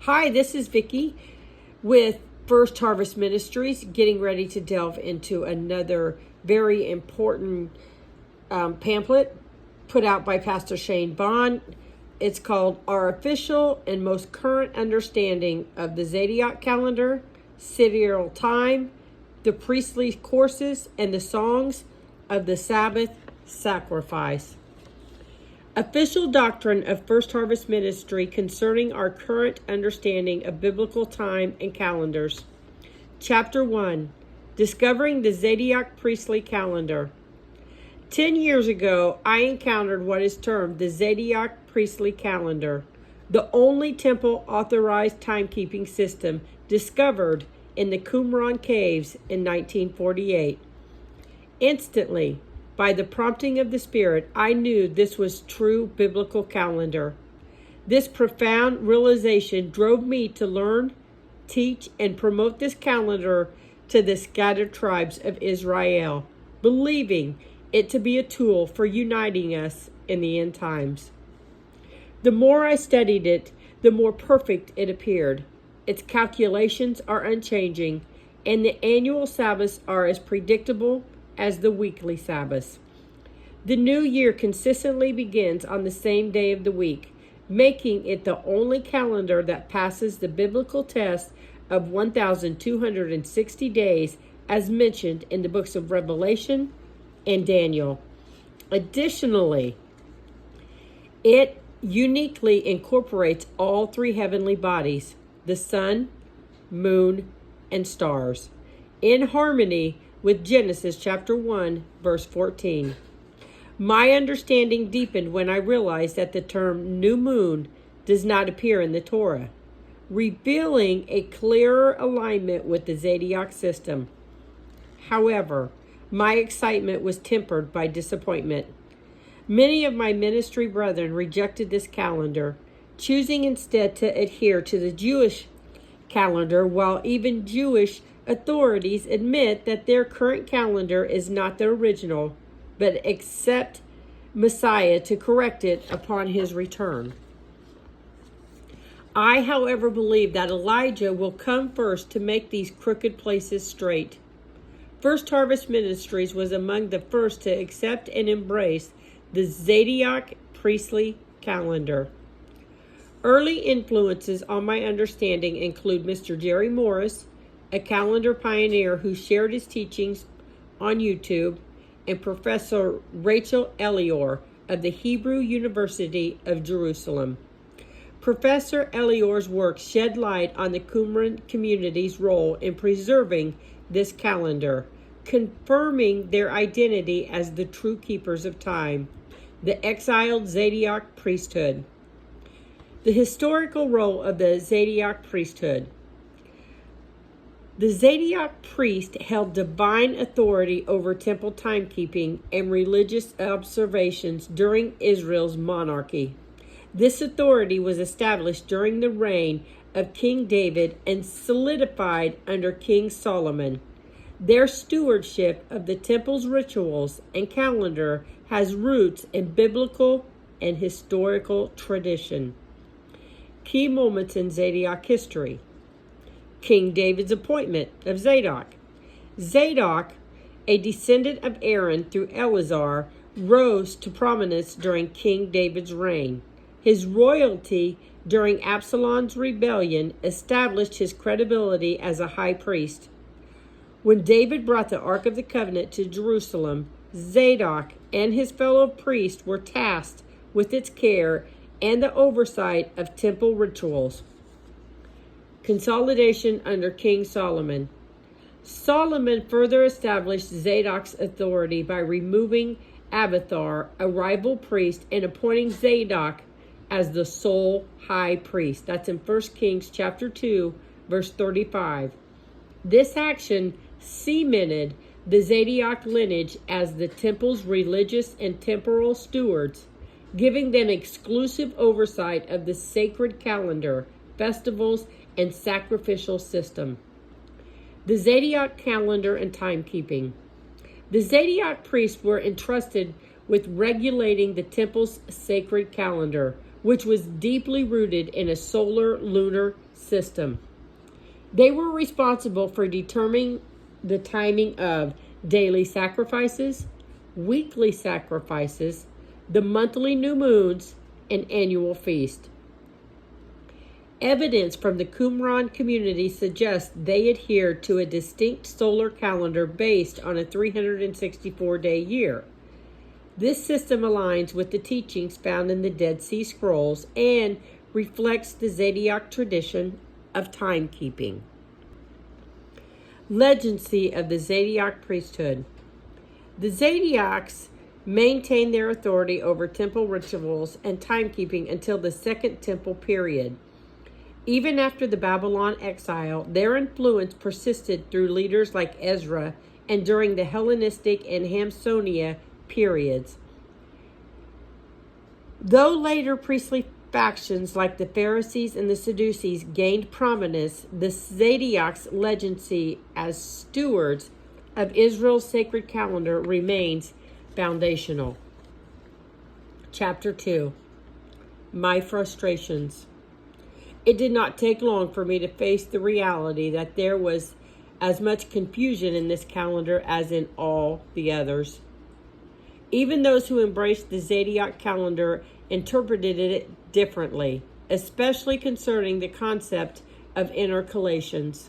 Hi, this is Vicki with First Harvest Ministries, getting ready to delve into another very important pamphlet put out by Pastor Shane Vaughn. It's called Our Official and Most Current Understanding of the Zodiac Calendar, Sidereal Time, the Priestly Courses, and the Songs of the Sabbath Sacrifice. Official doctrine of First Harvest Ministry concerning our current understanding of biblical time and calendars. Chapter 1, Discovering the Zodiac Priestly Calendar. 10 years ago, I encountered what is termed the Zodiac Priestly Calendar, the only temple-authorized timekeeping system discovered in the Qumran Caves in 1948. Instantly, by the prompting of the Spirit, I knew this was true biblical calendar. This profound realization drove me to learn, teach, and promote this calendar to the scattered tribes of Israel, believing it to be a tool for uniting us in the end times. The more I studied it, the more perfect it appeared. Its calculations are unchanging, and the annual Sabbaths are as predictable as the weekly Sabbaths. The new year consistently begins on the same day of the week, making it the only calendar that passes the biblical test of 1,260 days as mentioned in the books of Revelation and Daniel. Additionally, it uniquely incorporates all three heavenly bodies, the sun, moon, and stars, in harmony with Genesis chapter 1, verse 14. My understanding deepened when I realized that the term new moon does not appear in the Torah, revealing a clearer alignment with the zodiac system. However, my excitement was tempered by disappointment. Many of my ministry brethren rejected this calendar, choosing instead to adhere to the Jewish calendar, while even Jewish authorities admit that their current calendar is not the original, but accept Messiah to correct it upon his return. I, however, believe that Elijah will come first to make these crooked places straight. First Harvest Ministries was among the first to accept and embrace the Zodiac priestly calendar. Early influences on my understanding include Mr. Jerry Morris, a calendar pioneer who shared his teachings on YouTube, and Professor Rachel Elior of the Hebrew University of Jerusalem. Professor Elior's work shed light on the Qumran community's role in preserving this calendar, confirming their identity as the true keepers of time, the exiled Zodiac priesthood. The historical role of the Zodiac priesthood. The Zodiac priest held divine authority over temple timekeeping and religious observations during Israel's monarchy. This authority was established during the reign of King David and solidified under King Solomon. Their stewardship of the temple's rituals and calendar has roots in biblical and historical tradition. Key moments in Zodiac history. King David's appointment of Zadok. Zadok, a descendant of Aaron through Eleazar, rose to prominence during King David's reign. His royalty during Absalom's rebellion established his credibility as a high priest. When David brought the Ark of the Covenant to Jerusalem, Zadok and his fellow priests were tasked with its care and the oversight of temple rituals. Consolidation under King Solomon. Solomon further established Zadok's authority by removing Abiathar, a rival priest, and appointing Zadok as the sole high priest. That's in 1 Kings chapter 2, verse 35. This action cemented the Zodiac lineage as the temple's religious and temporal stewards, giving them exclusive oversight of the sacred calendar, festivals, and sacrificial system. The Zodiac calendar and timekeeping. The Zodiac priests were entrusted with regulating the temple's sacred calendar, which was deeply rooted in a solar-lunar system. They were responsible for determining the timing of daily sacrifices, weekly sacrifices, the monthly new moons, and annual feast. Evidence from the Qumran community suggests they adhered to a distinct solar calendar based on a 364-day year. This system aligns with the teachings found in the Dead Sea Scrolls and reflects the Zodiac tradition of timekeeping. Legacy of the Zodiac priesthood. The Zodiacs maintained their authority over temple rituals and timekeeping until the Second Temple period. Even after the Babylon exile, their influence persisted through leaders like Ezra and during the Hellenistic and Hamsonia periods. Though later priestly factions like the Pharisees and the Sadducees gained prominence, the Zodiacs' legacy as stewards of Israel's sacred calendar remains foundational. Chapter 2. My frustrations. It did not take long for me to face the reality that there was as much confusion in this calendar as in all the others. Even those who embraced the Zodiac calendar interpreted it differently, especially concerning the concept of intercalations.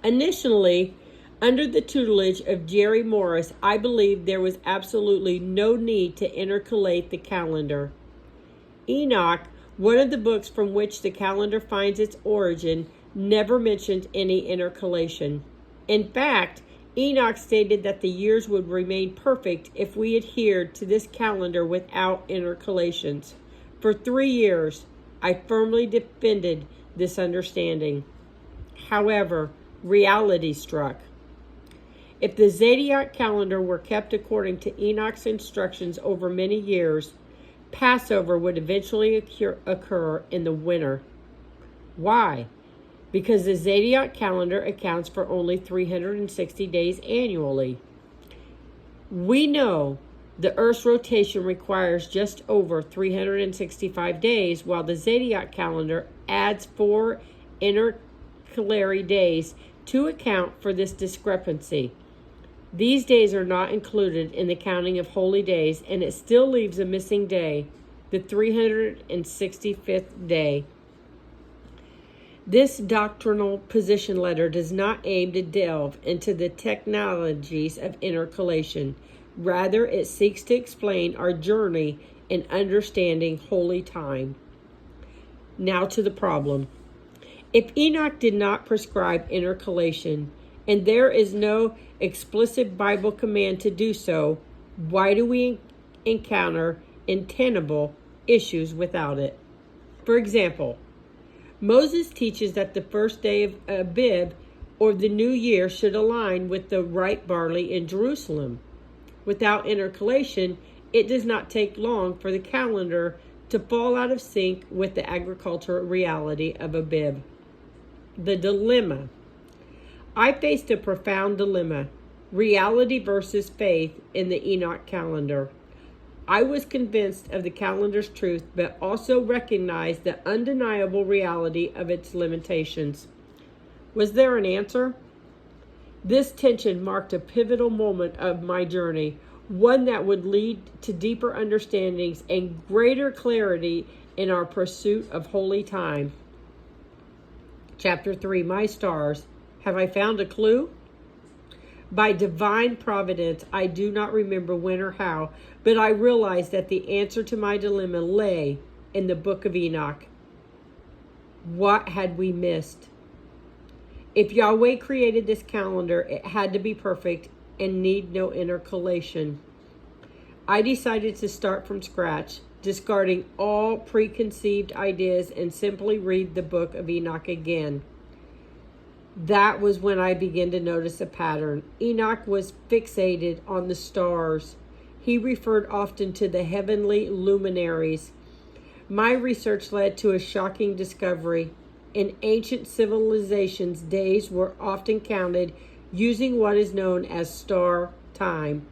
Initially, under the tutelage of Jerry Morris, I believed there was absolutely no need to intercalate the calendar. Enoch, one of the books from which the calendar finds its origin, never mentioned any intercalation. In fact, Enoch stated that the years would remain perfect if we adhered to this calendar without intercalations. For 3 years, I firmly defended this understanding. However, reality struck. If the Zodiac calendar were kept according to Enoch's instructions over many years, Passover would eventually occur in the winter. Why? Because the Zodiac calendar accounts for only 360 days annually. We know the Earth's rotation requires just over 365 days, while the Zodiac calendar adds 4 intercalary days to account for this discrepancy. These days are not included in the counting of holy days, and it still leaves a missing day, the 365th day. This doctrinal position letter does not aim to delve into the technologies of intercalation. Rather, it seeks to explain our journey in understanding holy time. Now to the problem. If Enoch did not prescribe intercalation, and there is no explicit Bible command to do so, why do we encounter untenable issues without it? For example, Moses teaches that the first day of Abib, or the new year, should align with the ripe barley in Jerusalem. Without intercalation, it does not take long for the calendar to fall out of sync with the agricultural reality of Abib. The dilemma. I faced a profound dilemma, reality versus faith in the Enoch calendar. I was convinced of the calendar's truth, but also recognized the undeniable reality of its limitations. Was there an answer? This tension marked a pivotal moment of my journey, one that would lead to deeper understandings and greater clarity in our pursuit of holy time. Chapter 3, My Stars. Have I found a clue? By divine providence, I do not remember when or how, but I realized that the answer to my dilemma lay in the book of Enoch. What had we missed? If Yahweh created this calendar, it had to be perfect and need no intercalation. I decided to start from scratch, discarding all preconceived ideas, and simply read the book of Enoch again. That was when I began to notice a pattern. Enoch was fixated on the stars. He referred often to the heavenly luminaries. My research led to a shocking discovery. In ancient civilizations, days were often counted using what is known as star time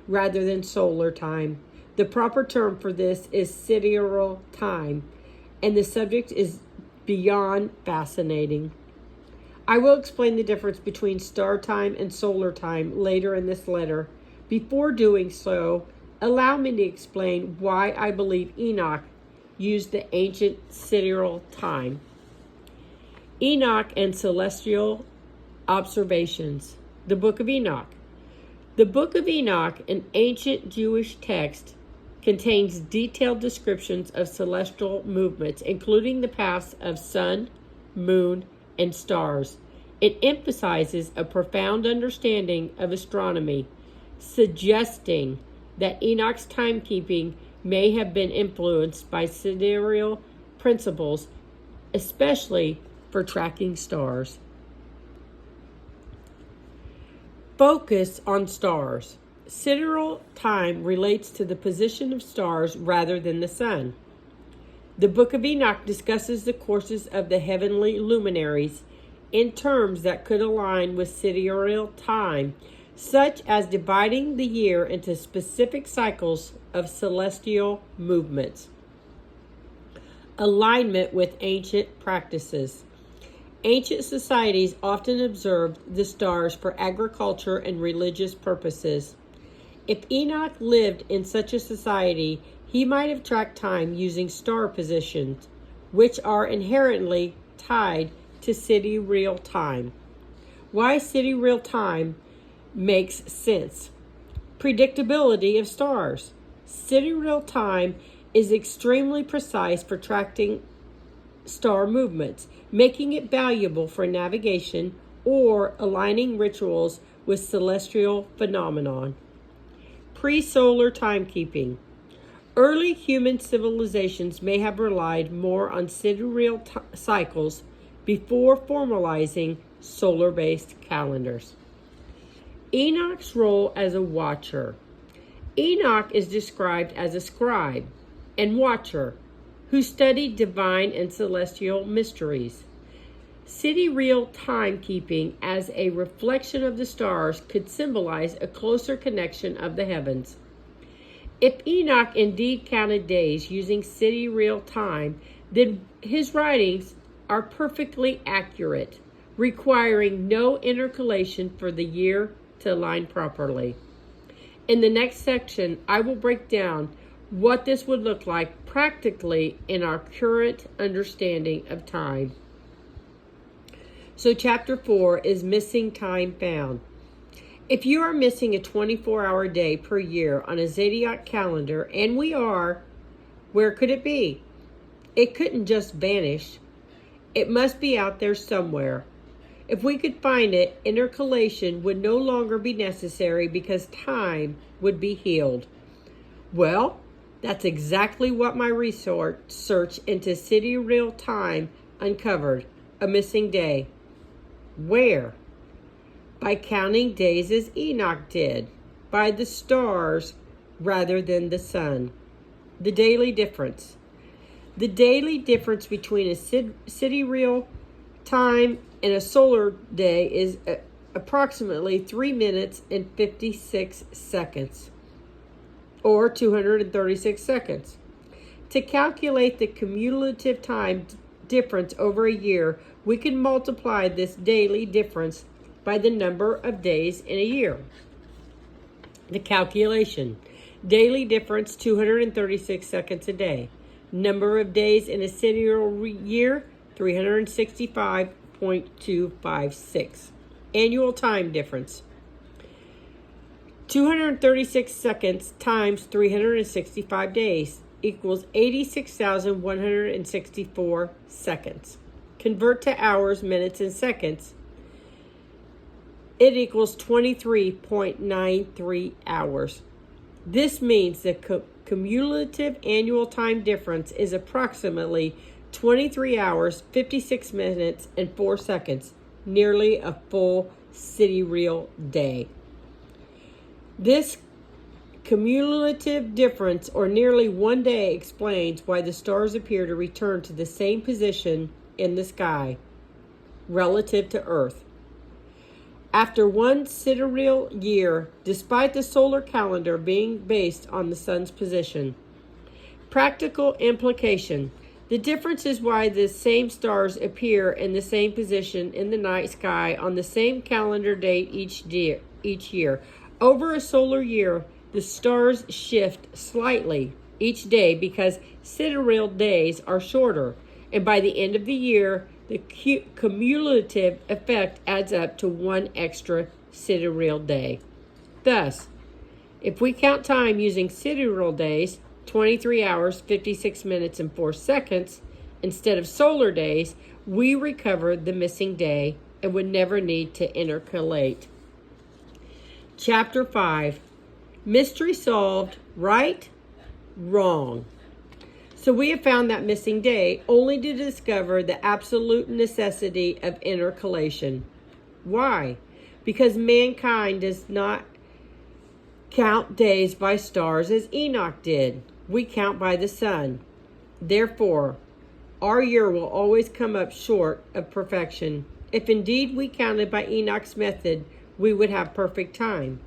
rather than solar time. The proper term for this is sidereal time, and the subject is beyond fascinating. I will explain the difference between star time and solar time later in this letter. Before doing so, allow me to explain why I believe Enoch used the ancient sidereal time. Enoch and celestial observations. The Book of Enoch. The Book of Enoch, an ancient Jewish text, contains detailed descriptions of celestial movements, including the paths of sun, moon, and stars. It emphasizes a profound understanding of astronomy, suggesting that Enoch's timekeeping may have been influenced by sidereal principles, especially for tracking stars. Focus on stars. Sidereal time relates to the position of stars rather than the sun. The Book of Enoch discusses the courses of the heavenly luminaries in terms that could align with sidereal time, such as dividing the year into specific cycles of celestial movements. Alignment with ancient practices. Ancient societies often observed the stars for agriculture and religious purposes. If Enoch lived in such a society, he might have tracked time using star positions, which are inherently tied to sidereal time. Why sidereal time makes sense. Predictability of stars. Sidereal time is extremely precise for tracking star movements, making it valuable for navigation or aligning rituals with celestial phenomenon. Pre-solar timekeeping. Early human civilizations may have relied more on sidereal cycles before formalizing solar-based calendars. Enoch's role as a watcher. Enoch is described as a scribe and watcher who studied divine and celestial mysteries. Sidereal timekeeping as a reflection of the stars could symbolize a closer connection of the heavens. If Enoch indeed counted days using sidereal time, then his writings are perfectly accurate, requiring no intercalation for the year to align properly. In the next section, I will break down what this would look like practically in our current understanding of time. So chapter 4 is missing time found. If you are missing a 24-hour day per year on a zodiac calendar, and we are, where could it be? It couldn't just vanish. It must be out there somewhere. If we could find it, intercalation would no longer be necessary because time would be healed. Well, that's exactly what my research into sidereal time uncovered. A missing day. Where? By counting days as Enoch did, by the stars rather than the sun. The daily difference. The daily difference between a sidereal time and a solar day is approximately 3 minutes and 56 seconds, or 236 seconds. To calculate the cumulative time difference over a year, we can multiply this daily difference by the number of days in a year. The calculation. Daily difference, 236 seconds a day. Number of days in a sidereal year, 365.256. Annual time difference. 236 seconds times 365 days equals 86,164 seconds. Convert to hours, minutes, and seconds. It equals 23.93 hours. This means the cumulative annual time difference is approximately 23 hours, 56 minutes, and 4 seconds, nearly a full sidereal day. This cumulative difference, or nearly 1 day, explains why the stars appear to return to the same position in the sky relative to Earth. after one sidereal year, despite the solar calendar being based on the sun's position. Practical implication. The difference is why the same stars appear in the same position in the night sky on the same calendar date each year. Over a solar year, the stars shift slightly each day because sidereal days are shorter, and by the end of the year, the cumulative effect adds up to one extra sidereal day. Thus, if we count time using sidereal days, 23 hours, 56 minutes, and 4 seconds, instead of solar days, we recover the missing day and would never need to intercalate. Chapter 5. Mystery solved. Right? Wrong. So we have found that missing day only to discover the absolute necessity of intercalation. Why? Because mankind does not count days by stars as Enoch did. We count by the sun. Therefore, our year will always come up short of perfection. If indeed we counted by Enoch's method, we would have perfect time.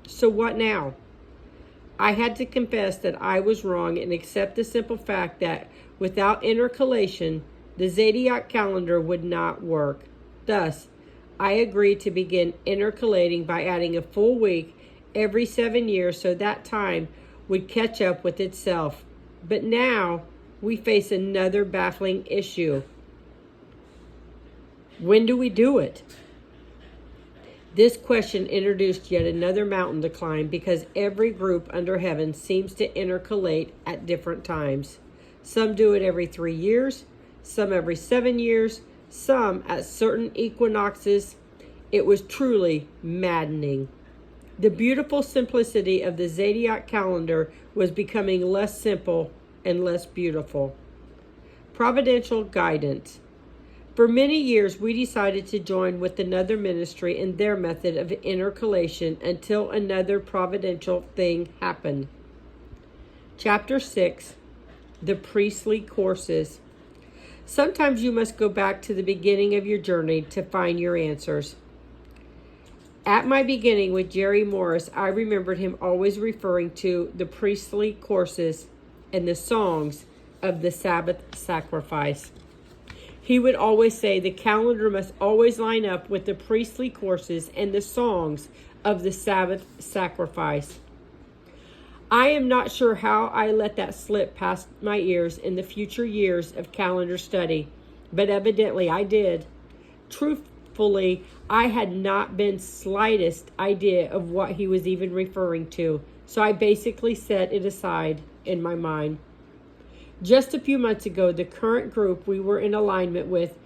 So what now? I had to confess that I was wrong and accept the simple fact that without intercalation, the zodiac calendar would not work. Thus, I agreed to begin intercalating by adding a full week every 7 years so that time would catch up with itself. But now we face another baffling issue. When do we do it? This question introduced yet another mountain to climb because every group under heaven seems to intercalate at different times. Some do it every 3 years, some every 7 years, some at certain equinoxes. It was truly maddening. The beautiful simplicity of the zodiac calendar was becoming less simple and less beautiful. Providential guidance. For many years, we decided to join with another ministry in their method of intercalation until another providential thing happened. Chapter 6. The Priestly Courses. Sometimes you must go back to the beginning of your journey to find your answers. At my beginning with Jerry Morris, I remembered him always referring to the priestly courses and the songs of the Sabbath sacrifice. He would always say the calendar must always line up with the priestly courses and the songs of the Sabbath sacrifice. I am not sure how I let that slip past my ears in the future years of calendar study, but evidently I did. Truthfully, I had not been slightest idea of what he was even referring to, so I basically set it aside in my mind. Just a few months ago, the current group we were in alignment with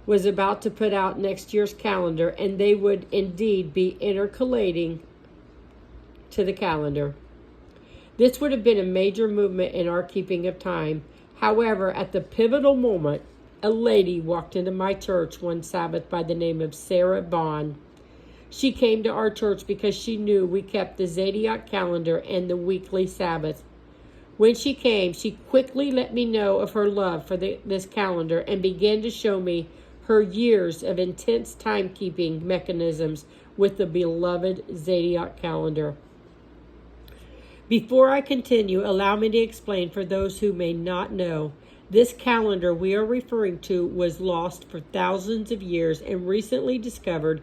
was about to put out next year's calendar, and they would indeed be intercalating to the calendar. This would have been a major movement in our keeping of time. However, at the pivotal moment, a lady walked into my church one Sabbath by the name of Sarah Vaughn. She came to our church because she knew we kept the zodiac calendar and the weekly Sabbath. When she came, she quickly let me know of her love for this calendar and began to show me her years of intense timekeeping mechanisms with the beloved zodiac calendar. Before I continue, allow me to explain for those who may not know. This calendar we are referring to was lost for thousands of years and recently discovered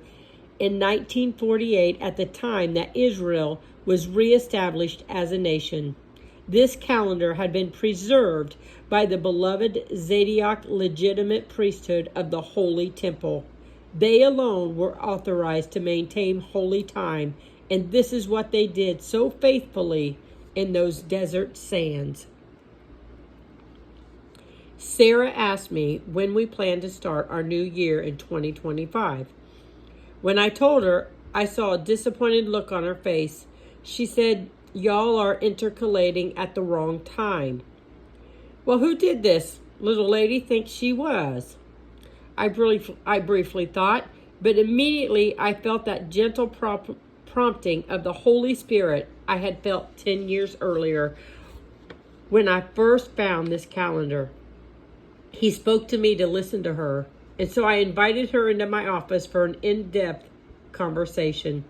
in 1948 at the time that Israel was reestablished as a nation. This calendar had been preserved by the beloved zodiac legitimate priesthood of the Holy Temple. They alone were authorized to maintain holy time, and this is what they did so faithfully in those desert sands. Sarah asked me when we plan to start our new year in 2025. When I told her, I saw a disappointed look on her face. She said, "Y'all are intercalating at the wrong time." Well, who did this little lady think she was? I briefly thought, but immediately I felt that gentle prompting of the Holy Spirit I had felt 10 years earlier when I first found this calendar. He spoke to me to listen to her, and so I invited her into my office for an in-depth conversation.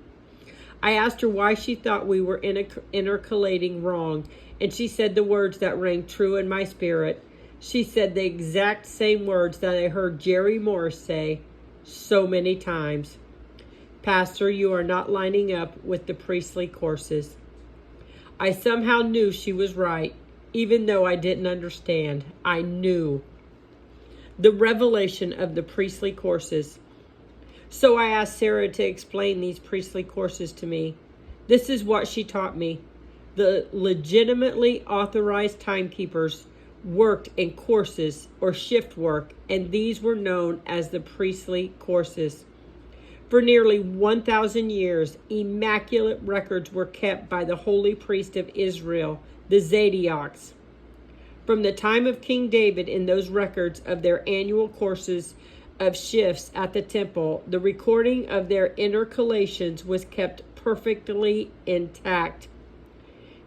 I asked her why she thought we were intercalating wrong, and she said the words that rang true in my spirit. She said the exact same words that I heard Jerry Morris say so many times. Pastor, you are not lining up with the priestly courses. I somehow knew she was right, even though I didn't understand. I knew the revelation of the priestly courses. So I asked Sarah to explain these priestly courses to me. This is what she taught me. The legitimately authorized timekeepers worked in courses or shift work, and these were known as the priestly courses. For nearly 1,000 years, immaculate records were kept by the holy priest of Israel, the Zadokites. From the time of King David, in those records of their annual courses of shifts at the temple, the recording of their intercalations was kept perfectly intact.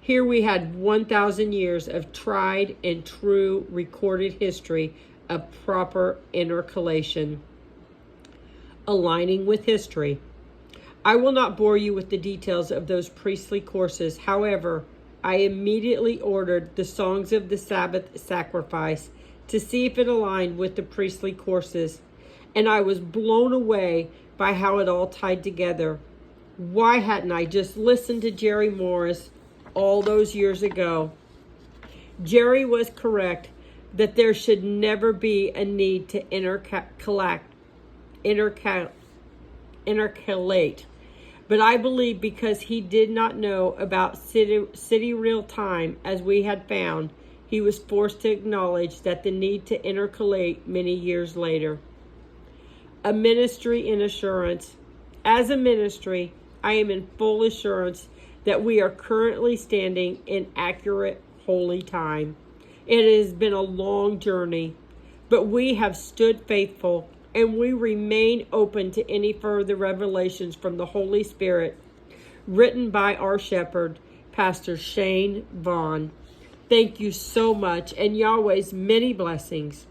Here we had 1,000 years of tried and true recorded history of proper intercalation, aligning with history. I will not bore you with the details of those priestly courses. However, I immediately ordered the songs of the Sabbath sacrifice to see if it aligned with the priestly courses, and I was blown away by how it all tied together. Why hadn't I just listened to Jerry Morris all those years ago? Jerry was correct that there should never be a need to intercalate. But I believe because he did not know about sidereal time as we had found, he was forced to acknowledge that the need to intercalate many years later. A ministry in assurance. As a ministry, I am in full assurance that we are currently standing in accurate holy time. It has been a long journey, but we have stood faithful, and we remain open to any further revelations from the Holy Spirit, written by our shepherd, Pastor Shane Vaughn. Thank you so much, and Yahweh's many blessings.